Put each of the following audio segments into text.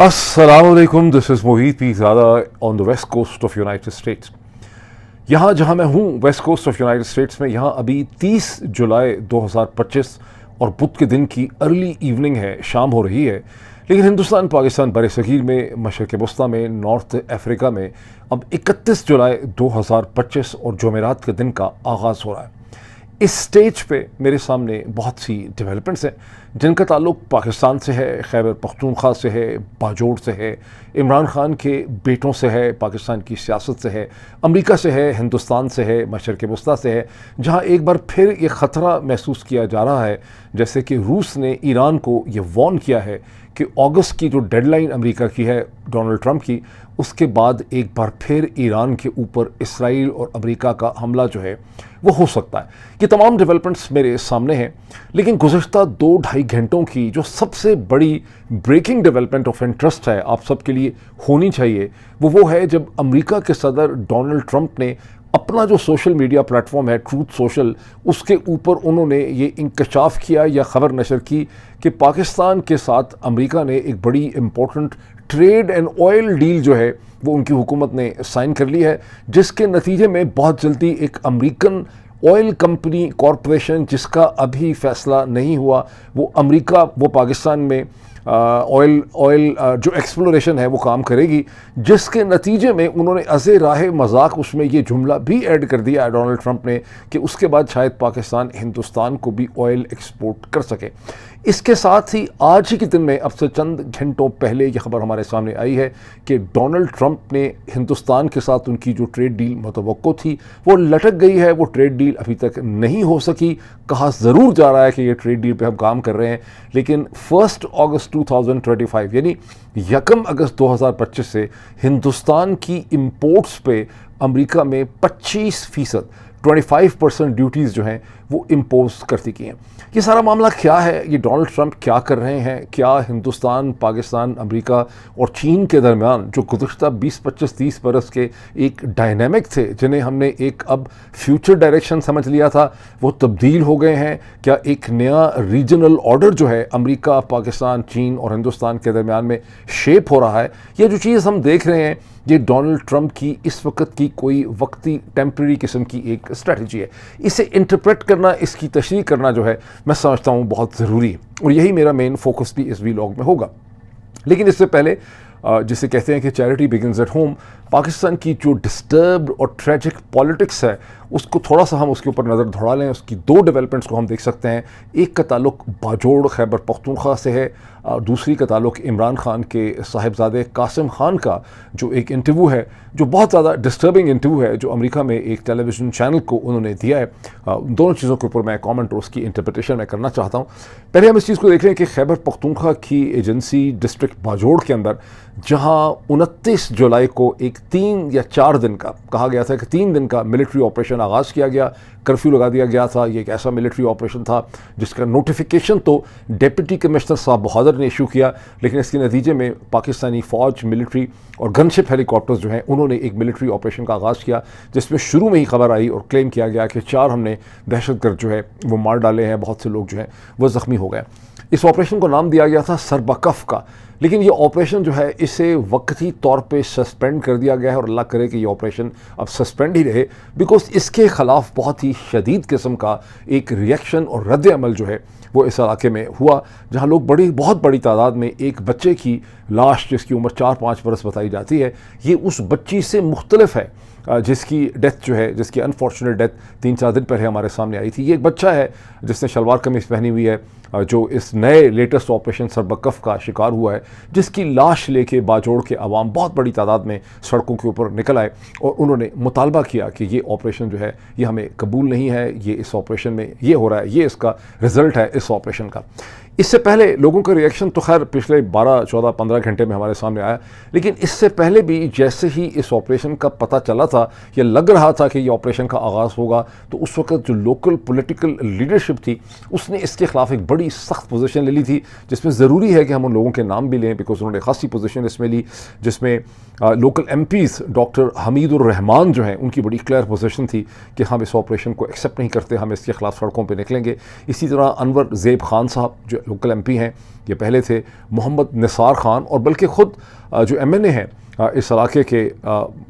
अस्सलामुअलैकुम, this is Mohit Pirzada on the west coast of United States. यहाँ जहाँ मैं हूँ west coast of United States में, यहाँ अभी 30 जुलाई 2025 और बुध के दिन की अर्ली इवनिंग है, शाम हो रही है। लेकिन हिंदुस्तान पाकिस्तान बरसगीर में, मशरक़ वस्ता में, नॉर्थ अफ्रीका में अब 31 जुलाई 2025 और जुमेरात के दिन का आगाज़ हो रहा है। इस स्टेज पे मेरे सामने बहुत सी डेवलपमेंट्स हैं जिनका ताल्लुक़ पाकिस्तान से है, खैबर पख्तूनख्वा से है, बाजोड़ से है, इमरान खान के बेटों से है, पाकिस्तान की सियासत से है, अमेरिका से है, हिंदुस्तान से है, मशरक़ वस्ता से है, जहां एक बार फिर ये ख़तरा महसूस किया जा रहा है, जैसे कि रूस ने ईरान को ये वार्न किया है कि अगस्त की जो डेडलाइन अमेरिका की है डोनाल्ड ट्रंप की, उसके बाद एक बार फिर ईरान के ऊपर इसराइल और अमेरिका का हमला जो है वो हो सकता है। ये तमाम डेवलपमेंट्स मेरे सामने हैं। लेकिन गुज़श्ता 2-2.5 घंटों की जो सबसे बड़ी ब्रेकिंग डेवलपमेंट ऑफ इंटरेस्ट है, आप सबके लिए होनी चाहिए, वो है जब अमेरिका के सदर डोनाल्ड ट्रंप ने अपना जो सोशल मीडिया प्लेटफॉर्म है ट्रूथ सोशल, उसके ऊपर उन्होंने ये इंकशाफ किया या ख़बर नशर की कि पाकिस्तान के साथ अमेरिका ने एक बड़ी important trade and oil deal जो है वो उनकी हुकूमत ने साइन कर ली है, जिसके नतीजे में बहुत जल्दी एक अमेरिकन ऑयल कंपनी कॉरपोरेशन, जिसका अभी फ़ैसला नहीं हुआ, वो अमेरिका वो पाकिस्तान में ऑयल जो एक्सप्लोरेशन है वो काम करेगी, जिसके नतीजे में उन्होंने अज़े राह मजाक उसमें ये जुमला भी ऐड कर दिया है डोनाल्ड ट्रंप ने कि उसके बाद शायद पाकिस्तान हिंदुस्तान को भी ऑयल एक्सपोर्ट कर सके। इसके साथ ही आज ही के दिन में, अब से चंद घंटों पहले ये खबर हमारे सामने आई है कि डोनाल्ड ट्रंप ने हिंदुस्तान के साथ उनकी जो ट्रेड डील मुतवक्को थी वो लटक गई है। वो ट्रेड डील अभी तक नहीं हो सकी। कहा ज़रूर जा रहा है कि ये ट्रेड डील पे हम काम कर रहे हैं, लेकिन 1 अगस्त 2025 यानी 1 अगस्त 2025 से हिंदुस्तान की इम्पोर्ट्स पे अमेरिका में 25% ड्यूटीज़ जो हैं वो इम्पोज करती की हैं। ये सारा मामला क्या है, ये डोनाल्ड ट्रंप क्या कर रहे हैं, क्या हिंदुस्तान, पाकिस्तान, अमेरिका और चीन के दरमियान जो गुज़श्ता 20-25-30 बरस के एक डायनामिक थे, जिन्हें हमने एक अब फ्यूचर डायरेक्शन समझ लिया था, वो तब्दील हो गए हैं? क्या एक नया रीजनल ऑर्डर जो है अमेरिका, पाकिस्तान, चीन और हिंदुस्तान के दरमियान में शेप हो रहा है? यह जो चीज़ हम देख रहे हैं ये डोनाल्ड ट्रंप की इस वक्त की कोई वक्ती टेम्प्रेरी किस्म की एक स्ट्रैटेजी है। इसे इंटरप्रेट करना, इसकी तशरीह करना जो है मैं समझता हूँ बहुत ज़रूरी है, और यही मेरा मेन फोकस भी इस व्लॉग में होगा। लेकिन इससे पहले जिसे कहते हैं कि charity begins at home, Pakistan की जो डिस्टर्ब्ड और ट्रेजिक पॉलिटिक्स है उसको थोड़ा सा हम उसके ऊपर नज़र दौड़ा लें। उसकी 2 डेवलपमेंट्स को हम देख सकते हैं। एक का ताल्लुक बाजोड़ खैबर पख्तूनख्वा से है, दूसरी का ताल्लुक इमरान खान के साहिबजादे कासिम खान का जो एक इंटरव्यू है, जो बहुत ज़्यादा डिस्टर्बिंग इंटरव्यू है, जो अमेरिका में एक टेलीविज़न चैनल को उन्होंने दिया है। दोनों चीज़ों के ऊपर मैं कॉमेंट और उसकी इंटरप्रिटेशन मैं करना चाहता हूँ। पहले हम इस चीज़ को देख रहे हैं कि खैबर पख्तूनख्वा की एजेंसी डिस्ट्रिक्ट बाजोड़ के अंदर, जहाँ 29 जुलाई को एक 3 या 4 दिन का कहा गया था कि 3 दिन का मिलिट्री ऑपरेशन आगाज़ किया गया, कर्फ्यू लगा दिया गया था। ये एक ऐसा मिलिट्री ऑपरेशन था जिसका नोटिफिकेशन तो डिप्टी कमिश्नर साहब बहादुर ने इशू किया, लेकिन इसके नतीजे में पाकिस्तानी फ़ौज, मिलिट्री और गनशिप हेलीकॉप्टर्स जो हैं उन्होंने एक मिलिट्री ऑपरेशन का आगाज़ किया, जिसमें शुरू में ही खबर आई और क्लेम किया गया कि 4 हमने दहशतगर्द जो है वो मार डाले हैं, बहुत से लोग जो हैं वो ज़ख्मी हो गए। इस ऑपरेशन को नाम दिया गया था सरबकफ का, लेकिन ये ऑपरेशन जो है इसे वक्ती तौर पे सस्पेंड कर दिया गया है, और अल्लाह करे कि ये ऑपरेशन अब सस्पेंड ही रहे, बिकॉज इसके ख़िलाफ़ बहुत ही शदीद किस्म का एक रिएक्शन और रद्द अमल जो है वो इस इलाके में हुआ, जहाँ लोग बहुत बड़ी तादाद में एक बच्चे की लाश, जिसकी उम्र 4-5 बरस बताई जाती है, ये उस बच्ची से मुख्तलिफ है जिसकी डेथ जो है, जिसकी अनफॉर्चुनेट डेथ 3-4 दिन पहले हमारे सामने आई थी। ये एक बच्चा है जिसने शलवार कमीज़ पहनी हुई है, जो इस नए लेटेस्ट ऑपरेशन सरबकफ का शिकार हुआ है, जिसकी लाश लेके बाजोड़ के अवाम बहुत बड़ी तादाद में सड़कों के ऊपर निकल आए और उन्होंने मुतालबा किया कि ये ऑपरेशन जो है ये हमें कबूल नहीं है, ये इस ऑपरेशन में ये हो रहा है, ये इसका रिज़ल्ट है इस ऑपरेशन का। इससे पहले लोगों का रिएक्शन तो खैर पिछले 12, 14, 15 घंटे में हमारे सामने आया, लेकिन इससे पहले भी जैसे ही इस ऑपरेशन का पता चला था या लग रहा था कि ये ऑपरेशन का आगाज़ होगा, तो उस वक्त जो लोकल पॉलिटिकल लीडरशिप थी उसने इसके ख़िलाफ़ एक बड़ी सख्त पोजीशन ले ली थी, जिसमें ज़रूरी है कि हम उन लोगों के नाम भी लें, बिकॉज उन्होंने खासी पोजीशन इसमें ली, जिसमें local MPs doctor Hamidur Rahman जो हैं उनकी बड़ी क्लियर पोजीशन थी कि हम इस ऑपरेशन को एक्सेप्ट नहीं करते, हम इसके ख़िलाफ़ सड़कों पर निकलेंगे। इसी तरह अनवर ज़ेब खान साहब जो लोकल MP हैं, ये पहले थे मोहम्मद निसार खान, और बल्कि ख़ुद जो MNA हैं इस इलाके के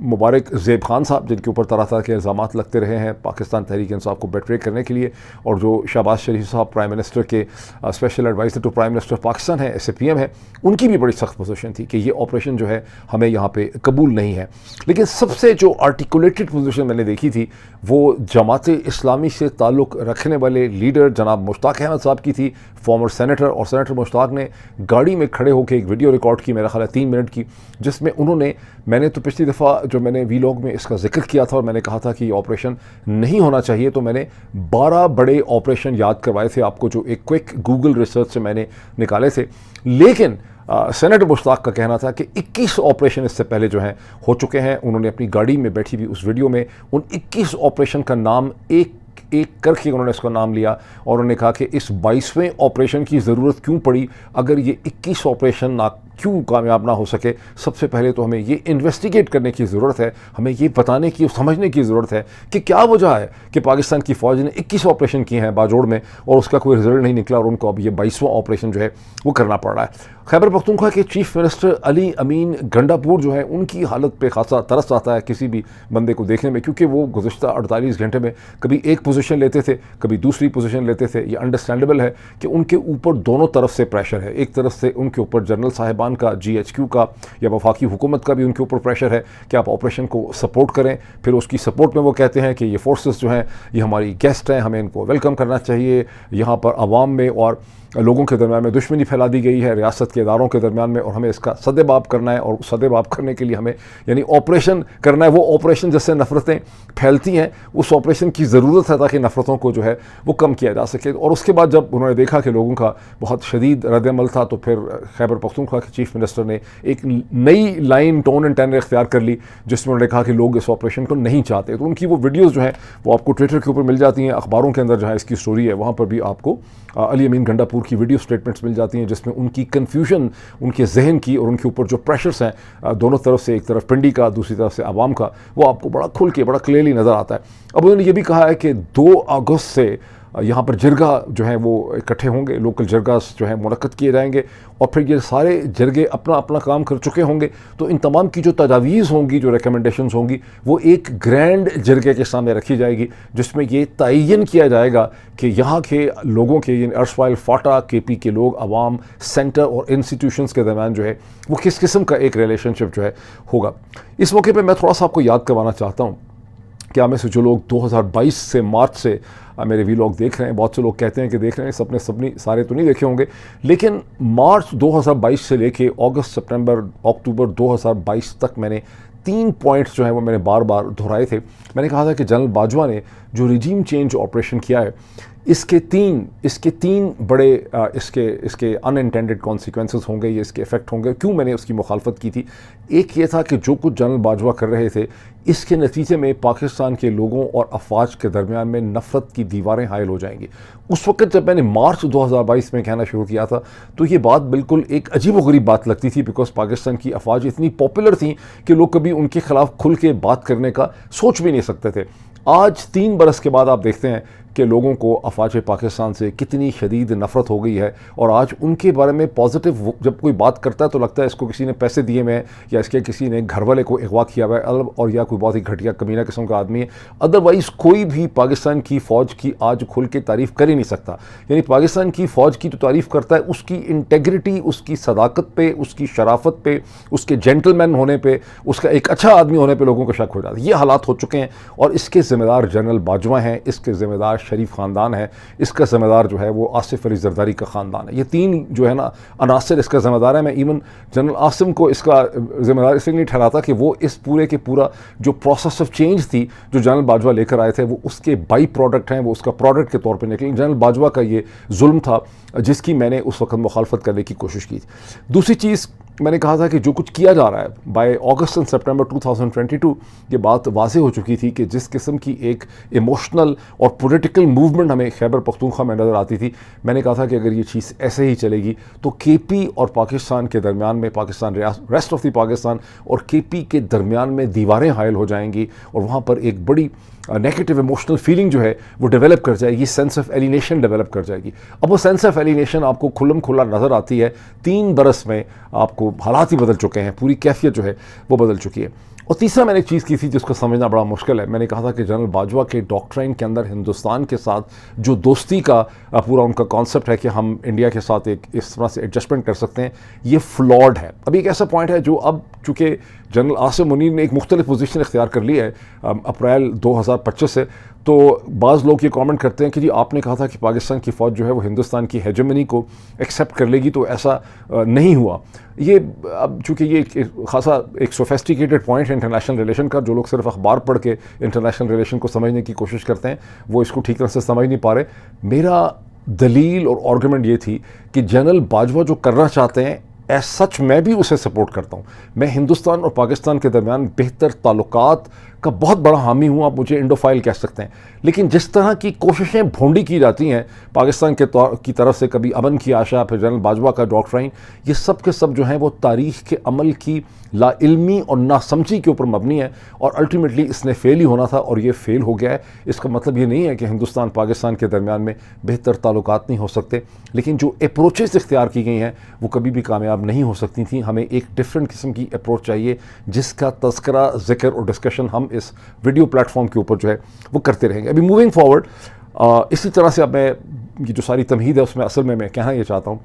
मुबारक ज़ेब खान साहब, जिनके ऊपर तरह तरह के इल्ज़ामात लगते रहे हैं पाकिस्तान तहरीक इंसाफ को बेट्रे करने के लिए, और जो शहबाज शरीफ साहब प्राइम मिनिस्टर के special adviser to prime minister Pakistan है, SAPM है, उनकी भी बड़ी सख्त पोजीशन थी कि ये ऑपरेशन जो है हमें यहाँ पे कबूल नहीं है। लेकिन सबसे जो आर्टिकुलेटेड पोजीशन मैंने देखी थी वो जमात-ए-इस्लामी से ताल्लुक़ रखने वाले लीडर जनाब मुश्ताक अहमद साहब की थी, फॉर्मर सेनेटर। और सेनेटर मुश्ताक ने गाड़ी में खड़े होकर एक वीडियो रिकॉर्ड की, मेरा ख्याल है 3 मिनट की, जिसमें मैंने तो पिछली दफ़ा जो मैंने वीलॉग में इसका जिक्र किया था और मैंने कहा था कि ये ऑपरेशन नहीं होना चाहिए, तो मैंने 12 बड़े ऑपरेशन याद करवाए थे आपको, जो एक क्विक गूगल रिसर्च से मैंने निकाले थे। लेकिन सेनेटर मुश्ताक का कहना था कि 21 ऑपरेशन इससे पहले जो हैं हो चुके हैं। उन्होंने अपनी गाड़ी में बैठी हुई उस वीडियो में उन 21 ऑपरेशन का नाम एक करके उन्होंने इसका नाम लिया, और उन्होंने कहा कि इस 22वें ऑपरेशन की ज़रूरत क्यों पड़ी, अगर ये 21 ऑपरेशन क्यों कामयाब ना हो सके। सबसे पहले तो हमें ये इन्वेस्टिगेट करने की ज़रूरत है, हमें ये बताने की, समझने की ज़रूरत है कि क्या वजह है कि पाकिस्तान की फ़ौज ने 21 ऑपरेशन किए हैं बाजोड़ में और उसका कोई रिजल्ट नहीं निकला, और उनको अब ये 22वां ऑपरेशन जो है वो करना पड़ रहा है। खैबर पख्तूनख्वा के चीफ मिनिस्टर अली अमीन गंडापुर जो है, उनकी हालत पे खासा तरस आता है किसी भी बंदे को देखने में, क्योंकि वो गुज़श्ता 48 घंटे में कभी एक पोजीशन लेते थे, कभी दूसरी पोजीशन लेते थे। ये अंडरस्टैंडेबल है कि उनके ऊपर दोनों तरफ से प्रेशर है। एक तरफ से उनके ऊपर जनरल साहिबान का, GHQ का या वफाकी हुकूमत का भी उनके ऊपर प्रेशर है कि आप ऑपरेशन को सपोर्ट करें। फिर उसकी सपोर्ट में वो कहते हैं कि ये फोर्सेस जो हैं ये हमारी गेस्ट हैं, हमें इनको वेलकम करना चाहिए। यहाँ पर आवाम में और लोगों के दरमियान में दुश्मनी फैला दी गई है, रियासत के इदारों के दरमियान में, और हमें इसका सदेबाब करना है। और सदेबाब करने के लिए हमें यानी ऑपरेशन करना है, वो ऑपरेशन जिससे नफ़रतें फैलती हैं, उस ऑपरेशन की ज़रूरत है ताकि नफ़रतों को जो है वो कम किया जा सके। और उसके बाद जब उन्होंने देखा कि लोगों का बहुत शदीद रद्द-ए-अमल था, तो फिर खैबर पख्तूनख्वा के चीफ मिनिस्टर ने एक नई लाइन, टोन एंड टेनर इख्तियार कर ली, जिसमें उन्होंने कहा कि लोग इस ऑपरेशन को नहीं चाहते। तो उनकी वो वीडियोज़ जो हैं वो आपको ट्विटर के ऊपर मिल जाती हैं, अखबारों के अंदर जहाँ इसकी स्टोरी है वहाँ पर भी आपको अली अमीन गंडापुर की वीडियो स्टेटमेंट्स मिल जाती हैं, जिसमें उनकी कन्फ्यूजन, उनके जहन की और उनके ऊपर जो प्रेशर्स हैं दोनों तरफ से, एक तरफ पिंडी का, दूसरी तरफ से आवाम का, वो आपको बड़ा खुल के, बड़ा क्लियरली नज़र आता है। अब उन्होंने ये भी कहा है कि 2 अगस्त से यहाँ पर जरगा जो है वो इकट्ठे होंगे, लोकल जरगास जो है मुनक्कद किए जाएंगे, और फिर ये सारे जरगे अपना अपना काम कर चुके होंगे, तो इन तमाम की जो तजावीज़ होंगी, जो रिकमेंडेशंस होंगी, वो एक ग्रैंड जरगे के सामने रखी जाएगी, जिसमें ये तयन किया जाएगा कि यहाँ के लोगों के, यानी अर्सवाइल फाटा KP के लोग, आवाम, सेंटर और इंस्टीट्यूशंस के दरमियान जो है वो किस किस्म का एक रिलेशनशिप जो है होगा। इस मौके पर मैं थोड़ा सा आपको याद करवाना चाहता हूँ कि आप में से जो लोग 2022 से मार्च से मेरे वीलॉग देख रहे हैं, बहुत से लोग कहते हैं कि देख रहे हैं, सपने सारे तो नहीं देखे होंगे, लेकिन मार्च 2022 से लेके अगस्त, सितंबर, अक्टूबर 2022 तक मैंने 3 पॉइंट्स जो हैं वो मैंने बार बार दोहराए थे। मैंने कहा था कि जनरल बाजवा ने जो रिजीम चेंज ऑपरेशन किया है, इसके तीन बड़े इसके अनइंटेंडेड कॉन्सिक्वेंसेस होंगे, ये इसके इफ़ेक्ट होंगे। क्यों मैंने उसकी मुखालफत की थी? एक ये था कि जो कुछ जनरल बाजवा कर रहे थे, इसके नतीजे में पाकिस्तान के लोगों और अफवाज के दरमियान में नफ़रत की दीवारें हायल हो जाएंगी। उस वक्त जब मैंने मार्च 2022 में कहना शुरू किया था, तो ये बात बिल्कुल एक अजीब-ओ-गरीब बात लगती थी, बिकॉज पाकिस्तान की अफवाज इतनी पॉपुलर थी कि लोग कभी उनके ख़िलाफ़ खुल के बात करने का सोच भी नहीं सकते थे। आज 3 बरस के बाद आप देखते हैं कि लोगों को अफवाज पाकिस्तान से कितनी शदीद नफ़रत हो गई है, और आज उनके बारे में पॉजिटिव जब कोई बात करता है तो लगता है इसको किसी ने पैसे दिए हुए हैं, या इसके किसी ने घर वाले को अगवा किया हुआ है, और या कोई बहुत ही घटिया कमीना किस्म का आदमी है। अदरवाइज़ कोई भी पाकिस्तान की फ़ौज की आज खुल के तारीफ़ कर ही नहीं सकता। यानी पाकिस्तान की फ़ौज की तो तारीफ़ करता है उसकी इंटेग्रिटी, उसकी सदाकत पे, उसकी शराफत पे, उसके जेंटलमैन होने पे, उसका एक अच्छा आदमी होने पे लोगों को शक हो जाता है। ये हालात हो चुके हैं, और इसके ज़िम्मेदार जनरल बाजवा हैं, इसके ज़िम्मेदार शरीफ ख़ानदान है, इसका ज़िम्मेदार जो है वो आसिफ अली जरदारी का ख़ानदान है। ये 3 जो है ना अनासर इसका ज़िम्मेदार है। मैं इवन जनरल आसिम को इसका ज़िम्मेदार इसलिए नहीं ठहराता कि वो इस पूरे के पूरा जो प्रोसेस ऑफ चेंज थी जो जनरल बाजवा लेकर आए थे, वो उसके बाई प्रोडक्ट हैं, वो उसका प्रोडक्ट के तौर पर निकले। जनरल बाजवा का ये जुल्म था जिसकी मैंने उस वक्त मुखालफत करने की कोशिश की थी। दूसरी चीज़ मैंने कहा था कि जो कुछ किया जा रहा है बाय अगस्त एंड सितंबर 2022 ये बात वाज़ेह हो चुकी थी कि जिस किस्म की एक इमोशनल और पॉलिटिकल मूवमेंट हमें खैबर पख्तूनख्वा में नज़र आती थी, मैंने कहा था कि अगर ये चीज़ ऐसे ही चलेगी तो केपी और पाकिस्तान के दरमियान में, Pakistan rest of the Pakistan और केपी के दरमियान में दीवारें हायल हो जाएंगी और वहाँ पर एक बड़ी नेगेटिव इमोशनल फीलिंग जो है वो डेवलप कर जाएगी, सेंस ऑफ एलिनेशन डेवलप कर जाएगी। अब वो सेंस ऑफ एलिनेशन आपको खुल्लम खुल्ला नज़र आती है। 3 बरस में आपको हालात ही बदल चुके हैं, पूरी कैफियत जो है वो बदल चुकी है। और तीसरा मैंने एक चीज़ की थी जिसको समझना बड़ा मुश्किल है। मैंने कहा था कि जनरल बाजवा के डॉक्ट्राइन के अंदर हिंदुस्तान के साथ जो दोस्ती का पूरा उनका कॉन्सेप्ट है कि हम इंडिया के साथ एक इस तरह से एडजस्टमेंट कर सकते हैं, ये फ्लॉड है। अभी एक ऐसा पॉइंट है जो अब चूँकि जनरल आसिम मुनीर ने एक मुख्तलिफ पोजीशन इख्तियार कर ली है अप्रैल 2025 से, तो बाज़ लोग ये कमेंट करते हैं कि जी आपने कहा था कि पाकिस्तान की फ़ौज जो है वो हिंदुस्तान की हेजेमनी को एक्सेप्ट कर लेगी, तो ऐसा नहीं हुआ। ये अब चूँकि ये खासा एक सोफेस्टिकेटेड पॉइंट है इंटरनेशनल रिलेशन का, जो लोग सिर्फ अखबार पढ़ के इंटरनेशनल रिलेशन को समझने की कोशिश करते हैं वो इसको ठीक तरह से समझ नहीं पा रहे। मेरा दलील और आर्गूमेंट ये थी कि जनरल बाजवा जो करना चाहते हैं एज सच मैं भी उसे सपोर्ट करता हूँ। मैं हिंदुस्तान और पाकिस्तान के दरमियान बेहतर ताल्लुकात का बहुत बड़ा हामी हूँ, आप मुझे इंडोफाइल कह सकते हैं। लेकिन जिस तरह की कोशिशें भोंडी की जाती हैं पाकिस्तान की तरफ से, कभी अमन की आशा, फिर जनरल बाजवा का डॉक्ट्राइन, ये सब के सब जो हैं वो तारीख़ के अमल की लाइल्मी और नासमझी के ऊपर मबनी है और अल्टीमेटली इसने फेल ही होना था और ये फेल हो गया है। इसका मतलब ये नहीं है कि हिंदुस्तान पाकिस्तान के दरमियान में बेहतर ताल्लुकात नहीं हो सकते, लेकिन जो अप्रोचेस इख्तियार की गई हैं वो कभी भी कामयाब नहीं हो सकती थी। हमें एक डिफरेंट किस्म की अप्रोच चाहिए जिसका तज़किरा, ज़िक्र और डिस्कशन हम इस वीडियो प्लेटफॉर्म के ऊपर जो है वो करते रहेंगे। अभी मूविंग फॉरवर्ड इसी तरह से अब मैं ये जो सारी तमहीद है उसमें असल में मैं कहना ये चाहता हूँ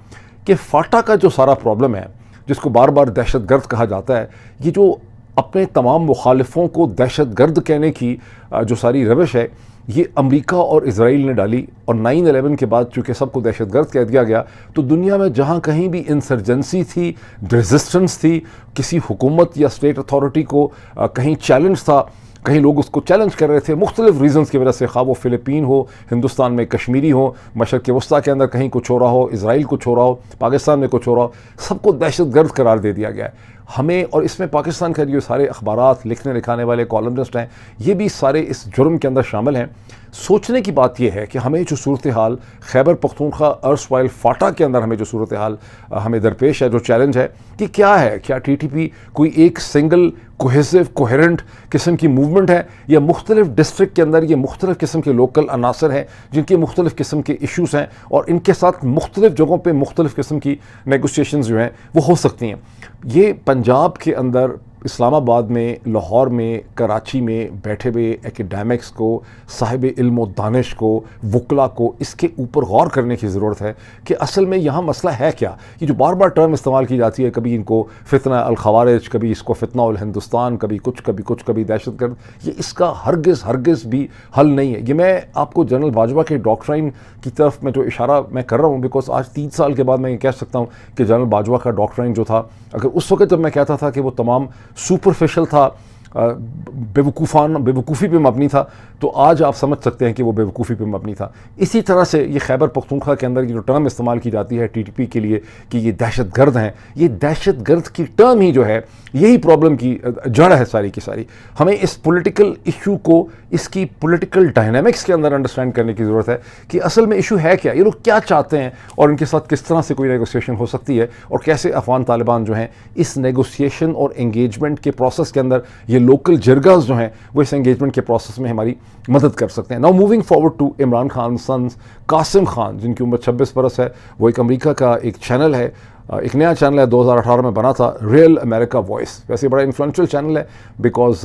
कि फाटा का जो सारा प्रॉब्लम है, जिसको बार बार दहशतगर्द कहा जाता है, ये जो अपने तमाम मुखालिफों को दहशतगर्द कहने की जो सारी रविश है, ये अमेरिका और इजराइल ने डाली। और 9/11 के बाद चूँकि सबको दहशतगर्द कह दिया गया, तो दुनिया में जहाँ कहीं भी इंसर्जेंसी थी, रेजिस्टेंस थी, किसी हुकूमत या स्टेट अथॉरिटी को कहीं चैलेंज था, कहीं लोग उसको चैलेंज कर रहे थे मुख्तलिफ रीज़न्स की वजह से, खा वो फ़िलिपीन हो, हिंदुस्तान में कश्मीरी हो, मशरक़ वस्ती के अंदर कहीं कुछ हो रहा हो, इसराइल कुछ हो रहा हो, पाकिस्तान में कुछ हो रहा हो, सबको दहशतगर्द करार दे दिया गया है हमें। और इसमें पाकिस्तान के जो सारे अखबारात लिखने लिखाने वाले कॉलमनिस्ट हैं, ये भी सारे इस जुर्म के अंदर शामिल हैं। सोचने की बात यह है कि हमें जो सूरत हाल खैबर पख्तूनख्वा अर्सवाइल फाटा के अंदर हमें जो सूरत हाल हमें दरपेश है, जो चैलेंज है कि क्या है, क्या TTP कोई एक सिंगल कोहेसिव कोहेरेंट किस्म की मूवमेंट है, या मुख्तलिफ डिस्ट्रिक्ट के अंदर ये मुख्तलिफ किस्म के लोकल अनासर हैं जिनके मुख्तलिफ किस्म के इशूज़ हैं और इनके साथ मुख्तलिफ जगहों पर मुख्तलिफ किस्म की नेगोशिएशन जो हैं वो हो सकती हैं। ये पंजाब के अंदर, इस्लामाबाद में, लाहौर में, कराची में बैठे हुए एकेडमिक्स को, साहिब इल्म व दानिश को, वकला को इसके ऊपर गौर करने की ज़रूरत है कि असल में यहाँ मसला है क्या। ये जो बार बार टर्म इस्तेमाल की जाती है, कभी इनको फितना अल खवारिज, कभी इसको फितना उल हिंदुस्तान, कभी कुछ कभी दहशतगर्द, ये इसका हरगिज़ भी हल नहीं है। ये मैं आपको जनरल बाजवा के डॉक्ट्राइन की तरफ में जो इशारा मैं कर रहा हूँ, बिकॉज आज 3 साल के बाद मैं ये कह सकता हूँ कि जनरल बाजवा का डॉक्ट्राइन जो था, अगर उस वक्त जब मैं कहता था कि वो तमाम सुपरफिशल था, बेवकूफ़ी पे मबनी था, तो आज आप समझ सकते हैं कि वो बेवकूफ़ी पे मबनी था। इसी तरह से ये खैबर पख्तूनख्वा के अंदर ये जो टर्म इस्तेमाल की जाती है TTP के लिए कि ये दहशतगर्द हैं, ये दहशतगर्द की टर्म ही जो है यही प्रॉब्लम की जड़ है सारी की सारी। हमें इस पॉलिटिकल इशू को इसकी पॉलिटिकल डायनामिक्स के अंदर अंडरस्टैंड करने की ज़रूरत है कि असल में इशू है क्या, ये लोग क्या चाहते हैं और इनके साथ किस तरह से कोई नेगोशिएशन हो सकती है और कैसे अफगान तालिबान जो हैं इस नेगोशिएशन और एंगेजमेंट के प्रोसेस के अंदर, ये लोकल जरगास जो हैं वो इस एंगेजमेंट के प्रोसेस में हमारी मदद कर सकते हैं। Now moving forward to Imran Khan sons Qasim Khan, जिनकी उम्र 26 बरस है। वो एक अमेरिका का एक चैनल है, एक नया चैनल है, 2018 में बना था, रियल अमेरिका वॉइस। वैसे बड़ा इन्फ्लुएंशियल चैनल है बिकॉज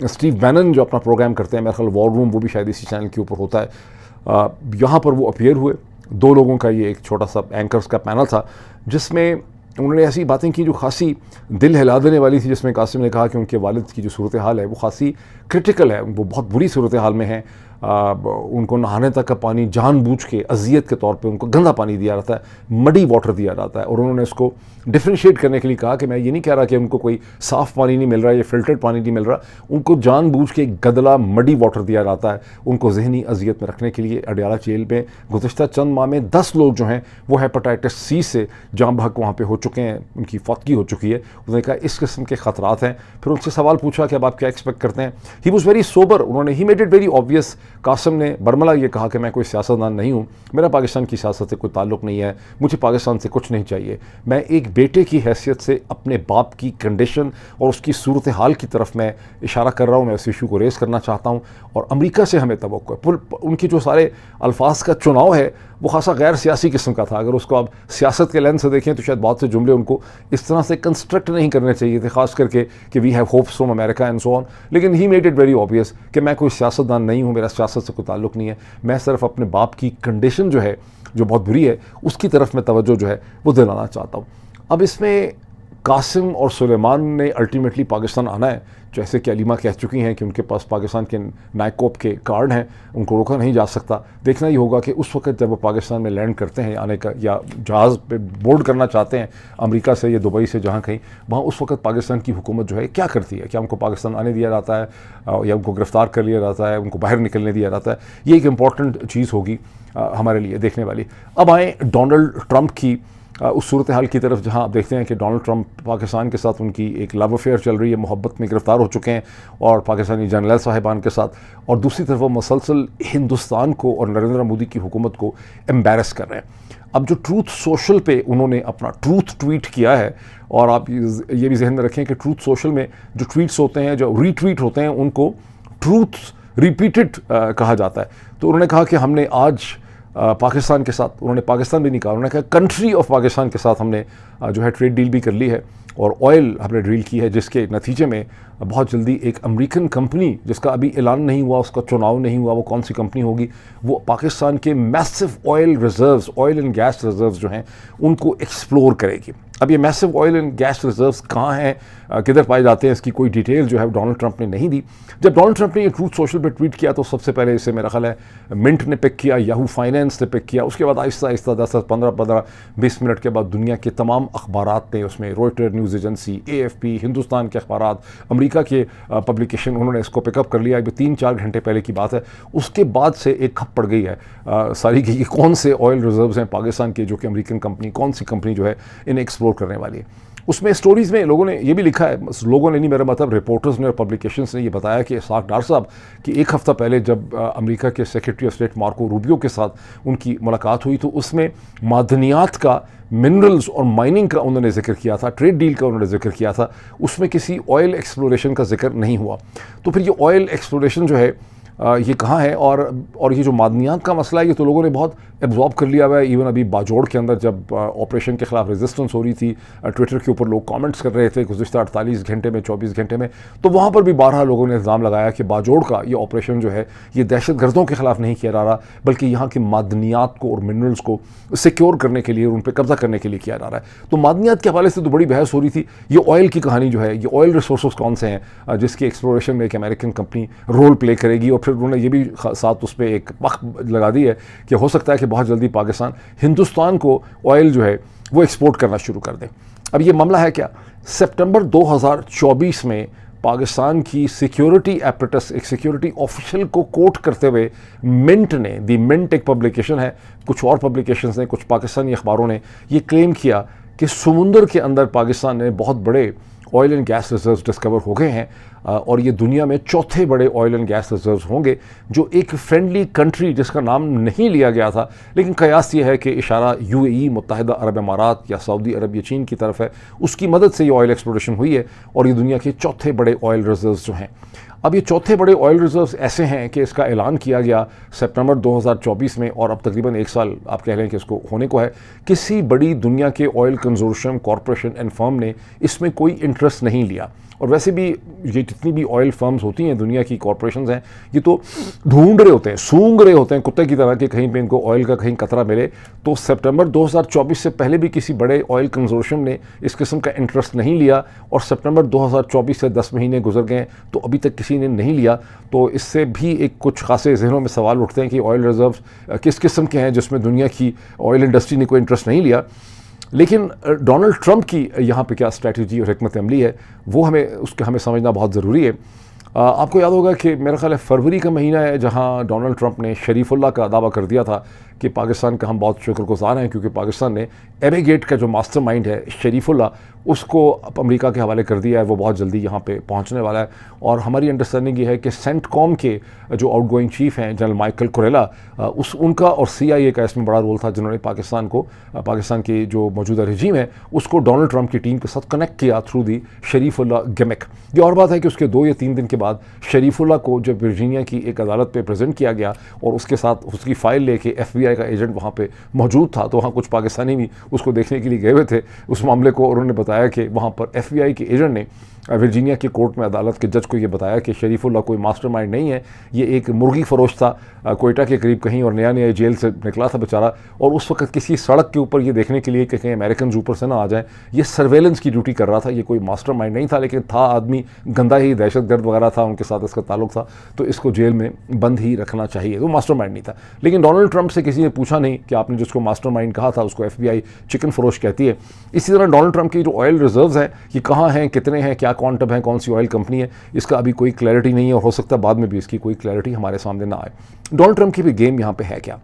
स्टीव बैनन जो अपना प्रोग्राम करते हैं, मेरे ख्याल वॉर रूम, वो भी शायद इसी चैनल के ऊपर होता है। यहाँ पर वो अपीयर हुए, 2 लोगों का ये एक छोटा सा एंकर्स का पैनल था जिसमें उन्होंने ऐसी बातें की जो खासी दिल हिला देने वाली थी, जिसमें कासिम ने कहा कि उनके वालिद की जो सूरत हाल है वो खासी क्रिटिकल है, वो बहुत बुरी सूरत हाल में है। उनको नहाने तक का पानी जानबूझ के अजियत के तौर पे उनको गंदा पानी दिया जाता है, मडी वाटर दिया जाता है। और उन्होंने इसको डिफ्रेंशिएट करने के लिए कहा कि मैं ये नहीं कह रहा कि उनको कोई साफ़ पानी नहीं मिल रहा या फिल्टर्ड पानी नहीं मिल रहा, उनको जानबूझ के गदला मडी वाटर दिया जाता है उनको जहनी अजियत में रखने के लिए। अडयाला जेल में गुज़िश्ता चंद माह में 10 लोग जो हैं वो हेपेटाइटिस सी से जाम बहक वहाँ पे हो चुके हैं, उनकी फौतगी हो चुकी है। उन्होंने कहा इस किस्म के ख़तरात हैं। फिर उनसे सवाल पूछा कि अब आप क्या एक्सपेक्ट करते हैं। ही वॉज़ वेरी सोबर, उन्होंने ही made it very obvious. Qasim ने बरमला ये कहा कि मैं कोई सियासतदान नहीं हूँ, मेरा पाकिस्तान की सियासत से कोई ताल्लुक़ नहीं है, मुझे पाकिस्तान से कुछ नहीं चाहिए, मैं एक बेटे की हैसियत से अपने बाप की कंडीशन और उसकी सूरत हाल की तरफ मैं इशारा कर रहा हूँ, मैं इस इशू को रेस करना चाहता हूँ। और अमेरिका से हमें तवक्को है। उनकी जो सारे अल्फाज का चुनाव है वो खासा गैर सियासी किस्म का था। अगर उसको आप सियासत के लेंस से देखें तो शायद बहुत से जुमले उनको इस तरह से कंस्ट्रक्ट नहीं करने चाहिए थे, खास करके कि we have hopes from America and so on. लेकिन he made it very obvious कि मैं कोई सियासतदान नहीं हूँ, मेरा सियासत से कोई ताल्लुक़ नहीं है, मैं सिर्फ अपने बाप की कंडीशन जो है जो बहुत बुरी है उसकी तरफ मैं तवज्जो जो है वो दिलाना चाहता हूँ। अब इसमें कासिम और सुलेमान ने अल्टीमेटली पाकिस्तान आना है, जैसे कि अलीमा कह चुकी हैं कि उनके पास पाकिस्तान के नाइकोप के कार्ड हैं, उनको रोका नहीं जा सकता। देखना ही होगा कि उस वक्त जब वो पाकिस्तान में लैंड करते हैं आने का या जहाज़ पे बोर्ड करना चाहते हैं अमेरिका से या दुबई से जहाँ कहीं, वहाँ उस वक्त पाकिस्तान की हुकूमत जो है क्या करती है। क्या उनको पाकिस्तान आने दिया जाता है या उनको गिरफ़्तार कर लिया जाता है, उनको बाहर निकलने दिया जाता है। ये एक इम्पॉर्टेंट चीज़ होगी हमारे लिए देखने वाली। अब आएँ डोनाल्ड ट्रंप की उस सूरत हाल की तरफ, जहां आप देखते हैं कि डोनाल्ड ट्रंप पाकिस्तान के साथ उनकी एक लव अफेयर चल रही है, मोहब्बत में गिरफ्तार हो चुके हैं और पाकिस्तानी जनरल साहिबान के साथ, और दूसरी तरफ वो मुसलसल हिंदुस्तान को और नरेंद्र मोदी की हुकूमत को एम्बेरस कर रहे हैं। अब जो ट्रूथ सोशल पे उन्होंने अपना ट्रूथ ट्वीट किया है, और आप ये भी जहन में रखें कि ट्रूथ सोशल में जो ट्वीट्स होते हैं, जो रीट्वीट होते हैं, उनको ट्रूथ रिपीटेड कहा जाता है। तो उन्होंने कहा कि हमने आज पाकिस्तान के साथ, उन्होंने पाकिस्तान भी नहीं कहा, उन्होंने कहा कंट्री ऑफ पाकिस्तान के साथ हमने जो है ट्रेड डील भी कर ली है और ऑयल हमने डील की है, जिसके नतीजे में बहुत जल्दी एक अमेरिकन कंपनी जिसका अभी ऐलान नहीं हुआ, उसका चुनाव नहीं हुआ, वो कौन सी कंपनी होगी, वो पाकिस्तान के massive oil reserves, oil and gas reserves जो हैं उनको एक्सप्लोर करेगी। अब ये massive oil and gas reserves कहाँ हैं, किधर पाए जाते हैं, इसकी कोई डिटेल जो है डोनाल्ड ट्रंप ने नहीं दी। जब डोनाल्ड ट्रंप ने ये ट्रूथ सोशल पे ट्वीट किया तो सबसे पहले इसे मेरा ख्याल है मिंट ने पिक किया, याहू फाइनेंस ने पिक किया, उसके बाद आहिस्ता आहिस्ता 10-15-20 मिनट के बाद दुनिया के तमाम अखबारात ने, उसमें Reuter news agency, AFP, Hindustan के अखबारात, अमेरिका के पब्लिकेशन, उन्होंने इसको पिकअप कर लिया। अभी 3-4 घंटे पहले की बात है। उसके बाद से एक खप पड़ गई है सारी की कौन से ऑयल रिजर्व्स हैं पाकिस्तान के जो कि अमेरिकन कंपनी, कौन सी कंपनी जो है इन्हें एक्सप्लोर करने वाली है। उसमें स्टोरीज़ में लोगों ने ये भी लिखा है, लोगों ने नहीं, मेरा मतलब रिपोर्टर्स ने और पब्लिकेशंस ने ये बताया कि इसाक डार साहब कि एक हफ़्ता पहले जब अमेरिका के secretary of state Marco Rubio के साथ उनकी मुलाकात हुई तो उसमें मादनियात का, मिनरल्स और माइनिंग का उन्होंने जिक्र किया था, ट्रेड डील का उन्होंने जिक्र किया था, उसमें किसी ऑयल एक्सप्लोरेशन का जिक्र नहीं हुआ। तो फिर ये ऑयल एक्सप्लोरेशन जो है ये कहाँ है, और ये जो मादनियात का मसला है ये तो लोगों ने बहुत एब्जॉर्ब कर लिया हुआ है। इवन अभी बाजोड़ के अंदर जब ऑपरेशन के ख़िलाफ़ रेजिस्टेंस हो रही थी, ट्विटर के ऊपर लोग कमेंट्स कर रहे थे गुज़िश्ता 48 घंटे में, 24 घंटे में, तो वहाँ पर भी 12 लोगों ने इल्ज़ाम लगाया कि बाजोड़ का ये ऑपरेशन जो है ये दहशत गर्दों के ख़िलाफ़ नहीं किया जा रहा, बल्कि यहाँ की मादनियात को और मिनरल्स को सिक्योर करने के लिए, उन पर कब्ज़ा करने के लिए किया जा रहा है। तो मादनियात के हवाले से तो बड़ी बहस हो रही थी। ये ऑयल की कहानी जो है, ये ऑयल रिसोर्स कौन से हैं जिसकी एक्सप्लोरेशन में एक अमेरिकन कंपनी रोल प्ले करेगी, और फिर उन्होंने ये भी साथ उस पर एक पख लगा दी है कि हो सकता है कि बहुत जल्दी पाकिस्तान हिंदुस्तान को ऑयल जो है वो एक्सपोर्ट करना शुरू कर दे। अब ये मामला है क्या, सितंबर 2024 में पाकिस्तान की सिक्योरिटी एपरेटस, एक सिक्योरिटी ऑफिशियल को कोट करते हुए मिंट ने, दी मिंट एक पब्लिकेशन है, कुछ और पब्लिकेशंस ने, कुछ पाकिस्तानी अखबारों ने ये क्लेम किया कि समुंदर के अंदर पाकिस्तान में बहुत बड़े oil and gas reserves discover हो गए हैं, और ये दुनिया में चौथे बड़े ऑयल एंड गैस रिजर्व्स होंगे, जो एक फ्रेंडली कंट्री जिसका नाम नहीं लिया गया था, लेकिन कयास ये है कि इशारा UAE, मुत्तहिदा अरब अमारात या सऊदी अरब या चीन की तरफ है, उसकी मदद से ये ऑयल एक्सप्लोरेशन हुई है, और ये दुनिया के चौथे बड़े ऑयल रिजर्व्स जो हैं। अब ये चौथे बड़े ऑयल रिजर्व्स ऐसे हैं कि इसका ऐलान किया गया सितंबर 2024 में, और अब तकरीबन 1 साल आप कह लें कि इसको होने को है। किसी बड़ी दुनिया के ऑयल कंजोर्शियम, कॉरपोरेशन एंड फर्म ने इसमें कोई इंटरेस्ट नहीं लिया, और वैसे भी ये जितनी भी ऑयल फर्म्स होती हैं, दुनिया की कॉरपोरेशंस हैं, ये तो ढूंढ रहे होते हैं, सूंघ रहे होते हैं कुत्ते की तरह कि कहीं पे इनको ऑयल का कहीं कतरा मिले। तो सितंबर 2024 से पहले भी किसी बड़े ऑयल कंजोर्शियम ने इस किस्म का इंटरेस्ट नहीं लिया, और सितंबर 2024 से 10 महीने गुजर गए तो अभी तक किसी ने नहीं लिया, तो इससे भी एक कुछ खासे जहनों में सवाल उठते हैं कि ऑयल रिजर्व्स किस किस्म के हैं जिसमें दुनिया की ऑयल इंडस्ट्री ने कोई इंटरेस्ट नहीं लिया। लेकिन डोनाल्ड ट्रंप की यहाँ पे क्या स्ट्रैटेजी और हिकमत अमली है, वो हमें समझना बहुत ज़रूरी है। आपको याद होगा कि मेरा ख्याल है फरवरी का महीना है जहाँ डोनाल्ड ट्रंप ने शरीफुल्लाह का दावा कर दिया था कि पाकिस्तान का हम बहुत शुक्रगुजार हैं क्योंकि पाकिस्तान ने एमिगेट का जो मास्टरमाइंड है शरीफुल्लाह, उसको अमेरिका के हवाले कर दिया है। वो बहुत जल्दी यहाँ पे पहुँचने वाला है। और हमारी अंडरस्टैंडिंग ये है कि सेंटकॉम के जो आउटगोइंग चीफ़ हैं जनरल माइकल कुरेला, उनका और CIA का इसमें बड़ा रोल था, जिन्होंने पाकिस्तान की जो मौजूदा रजीम है उसको डोनाल्ड ट्रंप की टीम के साथ कनेक्ट किया थ्रू दी शरीफुल्लाह गिमिक। ये और बात है कि उसके 2 या 3 दिन के बाद शरीफुल्लाह को जब वर्जीनिया की एक अदालत पे प्रेजेंट किया गया और उसके साथ उसकी फ़ाइल लेके FBI का एजेंट वहाँ पे मौजूद था, तो वहाँ कुछ पाकिस्तानी भी उसको देखने के लिए गए हुए थे उस मामले को। उन्होंने बताया कि वहाँ पर FBI के एजेंट ने वर्जीनिया की कोर्ट में अदालत के जज को ये बताया कि शरीफुल्लाह कोई मास्टरमाइंड नहीं है, ये एक मुर्गी फरोश था कोयटा के करीब कहीं, और नया जेल से निकला था बेचारा, और उस वक्त किसी सड़क के ऊपर ये देखने के लिए कि कहीं अमेरिकन ऊपर से ना आ जाए, ये सर्वेलेंस की ड्यूटी कर रहा था। ये कोई मास्टरमाइंड नहीं था, लेकिन था आदमी गंदा ही, दहशतगर्द वगैरह था, उनके साथ इसका ताल्लुक था, तो इसको जेल में बंद ही रखना चाहिए। तो मास्टरमाइंड नहीं था। लेकिन डोनाल्ड ट्रंप से किसी ने पूछा नहीं कि आपने जिसको मास्टरमाइंड कहा था उसको FBI चिकन फरोश कहती है। इसी तरह डोनाल्ड ट्रंप की जो ऑयल रिजर्व्स हैं ये कहाँ हैं, कितने हैं, क्या क्वांटम है, कौन सी ऑयल कंपनी है, इसका अभी कोई क्लैरिटी नहीं है और हो सकता है बाद में भी इसकी कोई क्लैरिटी हमारे सामने ना आए। डोनाल्ड ट्रंप की भी गेम यहाँ पे है क्या,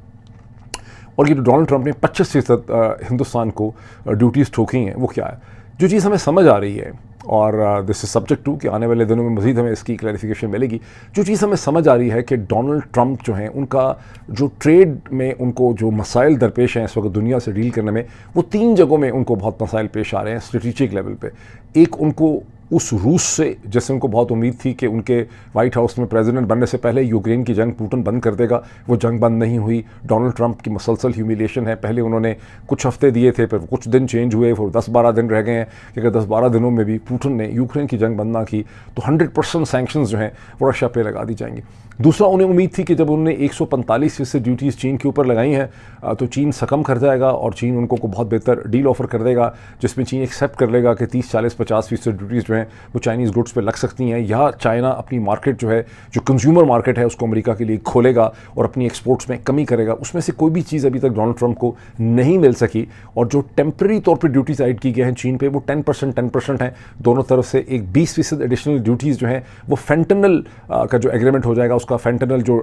और ये जो डोनाल्ड ट्रंप ने 25% हिंदुस्तान को ड्यूटीज़ ठोकी हैं वो क्या है। जो चीज़ हमें समझ आ रही है, और दिस इज सब्जेक्ट टू कि आने वाले दिनों में मज़ीद हमें इसकी क्लैरिफिकेशन मिलेगी, जो चीज़ हमें समझ आ रही है कि डोनाल्ड ट्रंप जो हैं उनका जो ट्रेड में उनको जो मसाइल दरपेश हैं इस वक्त दुनिया से डील करने में, वो 3 जगहों में उनको बहुत मसाइल पेश आ रहे हैं स्ट्रेटेजिक लेवल पे। एक, उनको उस रूस से जैसे उनको बहुत उम्मीद थी कि उनके वाइट हाउस में प्रेसिडेंट बनने से पहले यूक्रेन की जंग पुतिन बंद कर देगा, वो जंग बंद नहीं हुई। डोनाल्ड ट्रंप की मसलसल ह्यूमिलिएशन है, पहले उन्होंने कुछ हफ्ते दिए थे, फिर कुछ दिन चेंज हुए, फिर 10-12 दिन रह गए हैं कि अगर 10-12 दिनों में भी पुतिन ने यूक्रेन की जंग बंद ना की तो 100% सैंक्शंस जो हैं वो रशिया पे लगा दी जाएंगी। दूसरा, उन्हें उम्मीद थी कि जब उन्होंने 145% ड्यूटीज़ चीन के ऊपर लगाई हैं तो चीन सकम कर जाएगा और चीन उनको को बहुत बेहतर डील ऑफर कर देगा, जिसमें चीन एक्सेप्ट कर लेगा कि 30, 40, 50% ड्यूटीज़ जो हैं वो चाइनीज़ गुड्स पे लग सकती हैं, या चाइना अपनी मार्केट जो है, जो कंज्यूमर मार्केट है, उसको अमेरिका के लिए खोलेगा और अपनी एक्सपोर्ट्स में कमी करेगा। उसमें से कोई भी चीज़ अभी तक डोनाल्ड ट्रंप को नहीं मिल सकी, और जो टेम्प्रेरी तौर पर ड्यूटीज़ ऐड की गई हैं चीन पे वो 10% हैं दोनों तरफ से। एक 20% एडिशनल ड्यूटीज़ जो हैं वो फेंटेनल का जो एग्रीमेंट हो जाएगा, उसका फेंटेनल जो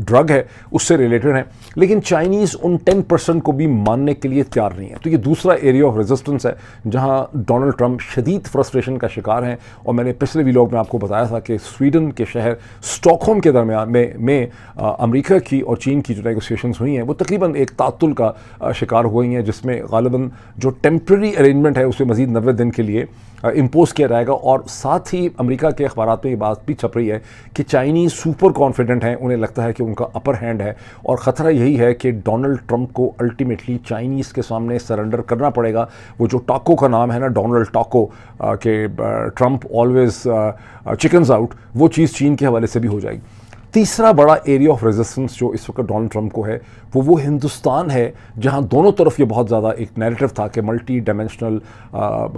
ड्रग है उससे रिलेटेड है, लेकिन चाइनीज़ उन 10% को भी मानने के लिए तैयार नहीं है। तो ये दूसरा एरिया ऑफ रेजिस्टेंस है जहां डोनाल्ड ट्रंप शदीद फ्रस्ट्रेशन का शिकार हैं। और मैंने पिछले व्लॉग में आपको बताया था कि स्वीडन के शहर स्टॉकहोम के दरमियान में अमेरिका की और चीन की जो नेगोशिएशंस हुई हैं वो तकरीबन एक तातुल का शिकार हुई हैं, जिसमें गालिबन जो टेम्प्रेरी अरेंजमेंट है उसे मज़ीद 90 दिन के लिए इम्पोज किया जाएगा। और साथ ही अमेरिका के अखबारात में ये बात भी छप रही है कि चाइनीज़ सुपर कॉन्फिडेंट हैं, उन्हें लगता है कि उनका अपर हैंड है, और ख़तरा यही है कि डोनाल्ड ट्रंप को अल्टीमेटली चाइनीज़ के सामने सरेंडर करना पड़ेगा। वो जो टाको का नाम है ना, डोनाल्ड टाको, के ट्रंप ऑलवेज चिकन्स आउट, वो चीज़ चीन के हवाले से भी हो जाएगी। तीसरा बड़ा एरिया ऑफ रेजिस्टेंस जो इस वक्त डोनाल्ड ट्रंप को है वो हिंदुस्तान है, जहां दोनों तरफ ये बहुत ज़्यादा एक नैरेटिव था कि multi dimensional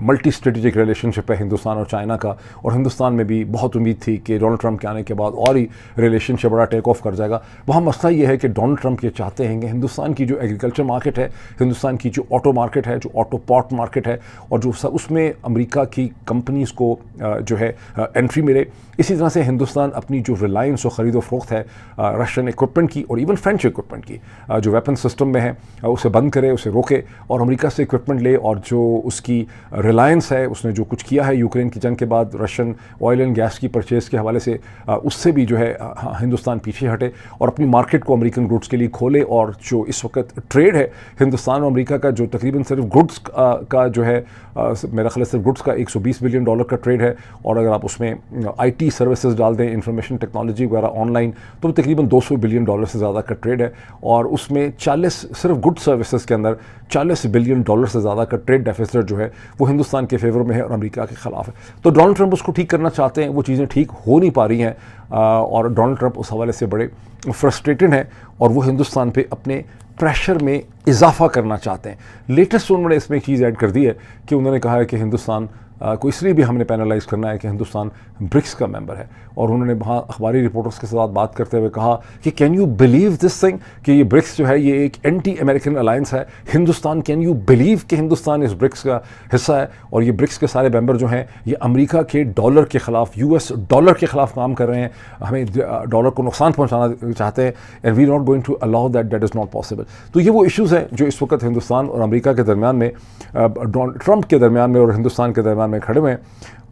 multi strategic relationship है हिंदुस्तान और चाइना का, और हिंदुस्तान में भी बहुत उम्मीद थी कि डोनाल्ड ट्रंप के आने के बाद और ही रिलेशनशिप बड़ा टेक ऑफ कर जाएगा। वहाँ मसला ये है कि डोनाल्ड ट्रंप ये चाहते हैं कि हिंदुस्तान की जो एग्रीकल्चर मार्केट है, हिंदुस्तान की जो ऑटो मार्केट है, जो ऑटो पॉट मार्केट है, और जो उसमें अमेरिका की कंपनीज़ को जो है एंट्री मिले। इसी तरह से हिंदुस्तान अपनी जो रिलायंस और ख़रीदो फरोख्त है रशियन इक्विपमेंट की और इवन फ्रेंच इक्विपमेंट की जो वेपन सिस्टम में है उसे बंद करे, उसे रोके और अमेरिका से इक्विपमेंट ले। और जो उसकी रिलायंस है, उसने जो कुछ किया है यूक्रेन की जंग के बाद रशियन ऑयल एंड गैस की परचेज़ के हवाले से, उससे भी जो है हिंदुस्तान पीछे हटे और अपनी मार्केट को अमेरिकन गुड्स के लिए खोले। और जो इस वक्त ट्रेड है हिंदुस्तान और अमेरिका का, जो तकरीबन सिर्फ गुड्स का जो है मेरा ख्याल सिर्फ गुड्स का $120 बिलियन का ट्रेड है, और अगर आप उसमें IT सर्विसेज डाल दें, इंफॉर्मेशन टेक्नोलॉजी वगैरह ऑनलाइन, तो तकरीबन $200 बिलियन से ज़्यादा का ट्रेड है। और उसमें 40 सिर्फ गुड सर्विसेज के अंदर $40 बिलियन से ज़्यादा का ट्रेड डेफिसिट जो है वो हिंदुस्तान के फेवर में है और अमेरिका के ख़िलाफ़ है। तो डोनाल्ड ट्रंप उसको ठीक करना चाहते हैं, वो चीज़ें ठीक हो नहीं पा रही हैं, और डोनाल्ड ट्रंप उस हवाले से बड़े फ्रस्ट्रेटेड हैं और वो हिंदुस्तान पे अपने प्रेशर में इजाफा करना चाहते हैं। लेटेस्ट उन्होंने इसमें एक चीज़ ऐड कर दी है कि उन्होंने कहा है कि हिंदुस्तान को इसलिए भी हमने पैनलाइज करना है कि हिंदुस्तान ब्रिक्स का मेंबर है। और उन्होंने वहाँ अखबारी रिपोर्टर्स के साथ बात करते हुए कहा कि can you believe this thing कि ये ब्रिक्स जो है ये एक एंटी अमेरिकन अलायंस है। हिंदुस्तान, कैन यू बिलीव कि हिंदुस्तान इस ब्रिक्स का हिस्सा है और ये ब्रिक्स के सारे मेंबर जो हैं ये अमेरिका के डॉलर के ख़िलाफ़, US डॉलर के ख़िलाफ़ काम कर रहे हैं, हमें डॉलर को नुकसान पहुँचाना चाहते हैं and we not going to allow that is not possible. तो ये वो इश्यूज़ हैं जो इस वक्त हिंदुस्तान और अमेरिका के दरमियान में, डोनाल्ड ट्रंप के दरमियान में और हिंदुस्तान के दरमियान में खड़े हुए हैं।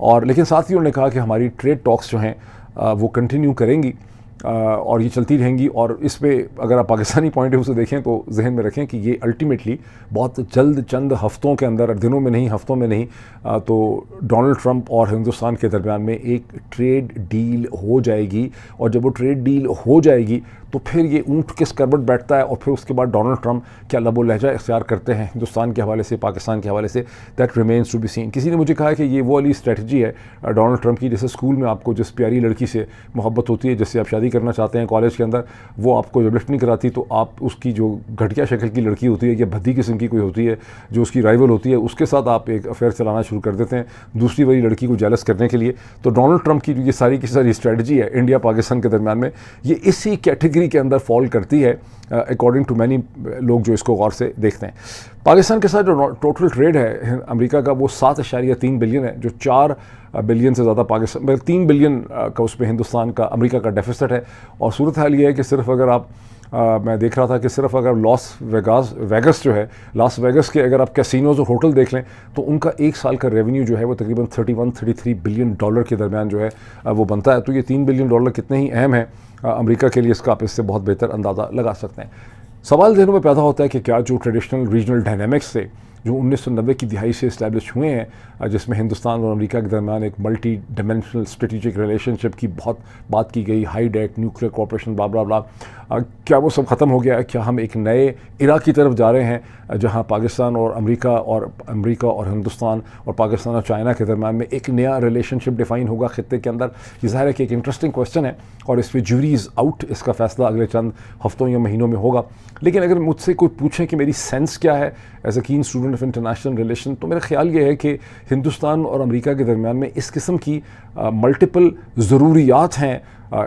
और लेकिन साथ ही उन्होंने कहा कि हमारी ट्रेड टॉक्स जो हैं वो कंटिन्यू करेंगी और ये चलती रहेंगी। और इस पे अगर आप पाकिस्तानी पॉइंट ऑफ व्यू से देखें तो जहन में रखें कि ये अल्टीमेटली बहुत जल्द, चंद हफ्तों के अंदर, दिनों में नहीं, हफ्तों में नहीं, तो डोनाल्ड ट्रंप और हिंदुस्तान के दरमियान में एक ट्रेड डील हो जाएगी। और जब वो ट्रेड डील हो जाएगी तो फिर ये ऊँट किस करवट बैठता है और फिर उसके बाद डोनाल्ड ट्रंप क्या लबो लहजा इख्तियार करते हैं हिंदुस्तान के हवाले से, पाकिस्तान के हवाले से, that remains to be seen. किसी ने मुझे कहा कि ये वो वाली स्ट्रेटजी है डोनाल्ड ट्रंप की, जैसे स्कूल में आपको जिस प्यारी लड़की से मोहब्बत होती है, जिससे आप शादी करना चाहते हैं कॉलेज के अंदर, वो आपको जब लिफ्ट नहीं कराती तो आप उसकी जो घटिया शक्ल की लड़की होती है या भद्दी किस्म की कोई होती है जो उसकी राइवल होती है, उसके साथ आप एक अफेयर चलाना शुरू कर देते हैं दूसरी वाली लड़की को जेलस करने के लिए। तो डोनाल्ड ट्रंप की ये सारी की सारी स्ट्रेटजी है इंडिया पाकिस्तान के दरमियान में, ये इसी कैटेगरी के अंदर फॉल करती है अकॉर्डिंग टू मैनी लोग जो इसको गौर से देखते हैं। पाकिस्तान के साथ जो टोटल ट्रेड है अमेरिका का वो 7.3 बिलियन है, जो 4 बिलियन से ज़्यादा पाकिस्तान, 3 बिलियन का उस पर हिंदुस्तान का, अमेरिका का डेफिसिट है। और सूरत हाल ये है कि सिर्फ अगर आप मैं देख रहा था कि सिर्फ अगर वेगस जो है, लास वेगस के अगर आप कैसीनोज और होटल देख लें तो उनका एक साल का रेवेन्यू जो है वो तकरीबन 31-33 बिलियन डॉलर के दरमियान जो है वो बनता है। तो ये 3 बिलियन डॉलर कितने ही अहम है अमेरिका के लिए, इसका आप इससे बहुत बेहतर अंदाज़ा लगा सकते हैं। सवाल ज़हनों में पैदा होता है कि क्या जो ट्रेडिशनल रीजनल डायनामिक्स थे जो 1990 की दिहाई से इस्टेब्लिश हुए हैं, जिसमें हिंदुस्तान और अमेरिका के दरमियान एक मल्टी डायमेंशनल स्ट्रेटेजिक रिलेशनशिप की बहुत बात की गई, हाई डेट, न्यूक्लियर कॉर्पोरेशन, ब्ला ब्ला ब्ला, क्या वो सब ख़त्म हो गया है? क्या हम एक नए इरा की तरफ जा रहे हैं जहां पाकिस्तान और अमेरिका और हिंदुस्तान और पाकिस्तान और चाइना के दरमियान में एक नया रिलेशनशिप डिफ़ाइन होगा खित्ते के अंदर? ये ज़ाहिर है कि एक इंटरेस्टिंग क्वेश्चन है और इस पर ज्यूरी इज़ आउट, इसका फ़ैसला अगले चंद हफ्तों या महीनों में होगा। लेकिन अगर मुझसे कोई पूछे कि मेरी सेंस क्या है एज अ कीन स्टूडेंट ऑफ इंटरनेशनल रिलेशन, तो मेरा ख्याल ये है कि हिंदुस्तान और अमेरिका के दरमियान में इस किस्म की मल्टीपल ज़रूरियात हैं,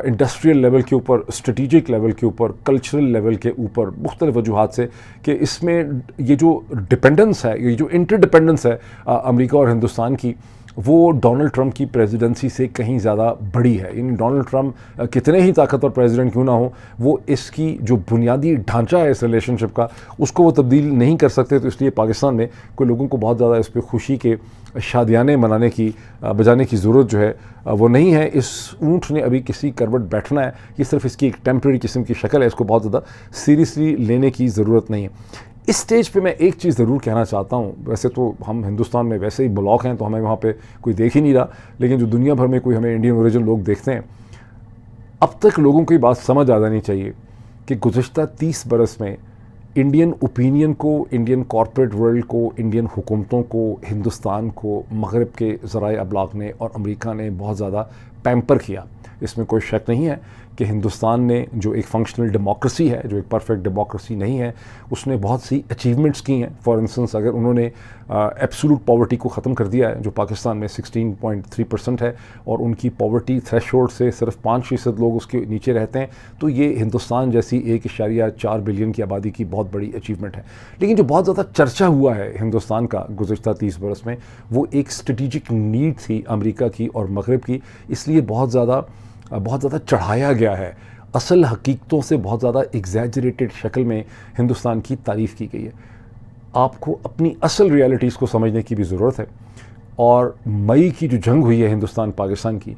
इंडस्ट्रियल लेवल के ऊपर, स्ट्रेटिजिक लेवल के ऊपर, कल्चरल लेवल के ऊपर, मुख्तलिफ वजूहात से, कि इसमें ये जो डिपेंडेंस है, ये जो इंटरडिपेंडेंस है अमेरिका और हिंदुस्तान की, वो डोनाल्ड ट्रंप की प्रेसिडेंसी से कहीं ज़्यादा बड़ी है। यानी डोनाल्ड ट्रंप कितने ही ताकतवर प्रेसिडेंट क्यों ना हो, वो इसकी जो बुनियादी ढांचा है इस रिलेशनशिप का, उसको वो तब्दील नहीं कर सकते। तो इसलिए पाकिस्तान में कोई लोगों को बहुत ज़्यादा इस पर खुशी के शादियाने मनाने की, बजाने की ज़रूरत जो है वो नहीं है। इस ऊँट ने अभी किसी करवट बैठना है, ये सिर्फ इसकी एक टेम्प्रेरी किस्म की शक्ल है, इसको बहुत ज़्यादा सीरियसली लेने की ज़रूरत नहीं है। इस स्टेज पे मैं एक चीज़ ज़रूर कहना चाहता हूँ, वैसे तो हम हिंदुस्तान में वैसे ही ब्लॉक हैं तो हमें वहाँ पे कोई देख ही नहीं रहा, लेकिन जो दुनिया भर में कोई हमें इंडियन ओरिजिन लोग देखते हैं, अब तक लोगों को ये बात समझ आ जानी चाहिए कि गुज़श्ता 30 बरस में इंडियन ओपिनियन को, इंडियन कॉर्पोरेट वर्ल्ड को, इंडियन हुकूमतों को, हिंदुस्तान को मगरब के ज़राए अबलाग ने और अमेरिका ने बहुत ज़्यादा पैम्पर किया। इसमें कोई शक नहीं है कि हिंदुस्तान ने, जो एक फंक्शनल डेमोक्रेसी है, जो एक परफेक्ट डेमोक्रेसी नहीं है, उसने बहुत सी अचीवमेंट्स की हैं। फॉर इंस्टेंस अगर उन्होंने एब्सोल्यूट पॉवर्टी को ख़त्म कर दिया है, जो पाकिस्तान में 16.3% है और उनकी पॉवर्टी थ्रेशोल्ड से सिर्फ 5% लोग उसके नीचे रहते हैं, तो ये हिंदुस्तान जैसी 1.4 बिलियन की आबादी की बहुत बड़ी अचीवमेंट है। लेकिन जो बहुत ज़्यादा चर्चा हुआ है हिंदुस्तान का गुज़श्ता 30 बरस में, वो एक स्ट्रेटिजिक नीड थी अमेरिका की और मगरब की, इसलिए बहुत ज़्यादा चढ़ाया गया है। असल हकीकतों से बहुत ज़्यादा एग्जैजरेटेड शक्ल में हिंदुस्तान की तारीफ़ की गई है। आपको अपनी असल रियलिटीज़ को समझने की भी ज़रूरत है। और मई की जो जंग हुई है हिंदुस्तान पाकिस्तान की,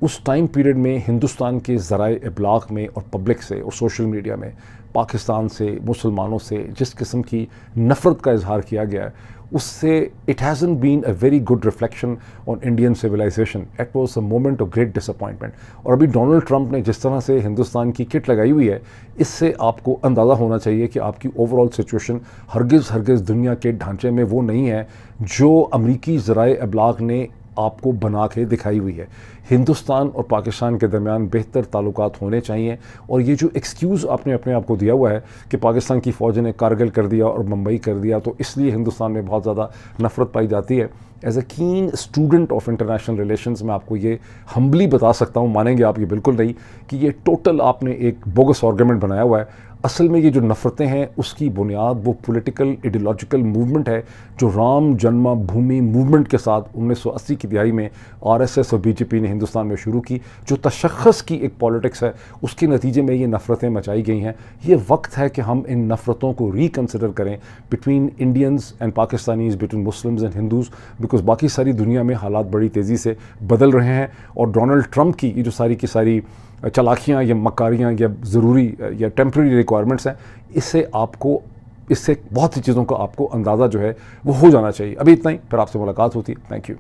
उस टाइम पीरियड में हिंदुस्तान के ज़राए इब्लाग में और पब्लिक से और सोशल मीडिया में पाकिस्तान से, मुसलमानों से जिस किस्म की नफ़रत का इजहार किया गया है, उससे it hasn't been a very good reflection on Indian civilisation. It was a moment of great disappointment. और अभी डोनाल्ड ट्रंप ने जिस तरह से हिंदुस्तान की किट लगाई हुई है, इससे आपको अंदाज़ा होना चाहिए कि आपकी ओवरऑल सिचुएशन हरगिज़ दुनिया के ढांचे में वो नहीं है जो अमरीकी ज़राए अबलाग ने आपको बना के दिखाई हुई है। हिंदुस्तान और पाकिस्तान के दरमियान बेहतर ताल्लुकात होने चाहिए, और ये जो एक्सक्यूज़ आपने अपने आप को दिया हुआ है कि पाकिस्तान की फ़ौज ने कारगिल कर दिया और मुंबई कर दिया तो इसलिए हिंदुस्तान में बहुत ज़्यादा नफ़रत पाई जाती है, एज अ कीन स्टूडेंट ऑफ इंटरनेशनल रिलेशंस मैं आपको ये हम्बली बता सकता हूँ, मानेंगे आप ये बिल्कुल नहीं, कि ये टोटल आपने एक बोगस आर्गुमेंट बनाया हुआ है। असल में ये जो नफ़रतें हैं उसकी बुनियाद वो पॉलिटिकल आइडियोलॉजिकल मूवमेंट है जो राम जन्मभूमि मूवमेंट के साथ 1980 की दिहाई में आरएसएस और बीजेपी ने हिंदुस्तान में शुरू की, जो तशख़्ख़ुस की एक पॉलिटिक्स है, उसके नतीजे में ये नफ़रतें मचाई गई हैं। ये वक्त है कि हम इन नफ़रतों को रिकन्सिडर करें between Indians and Pakistanis, between Muslims and Hindus, because बाकी सारी दुनिया में हालात बड़ी तेज़ी से बदल रहे हैं, और डोनाल्ड ट्रंप की ये जो सारी की सारी चालाकियाँ या मकारियाँ या ज़रूरी या टेम्प्रेरी रिक्वायरमेंट्स हैं, इससे बहुत सी चीज़ों का आपको अंदाज़ा जो है वो हो जाना चाहिए। अभी इतना ही, फिर आपसे मुलाकात होती है। Thank you.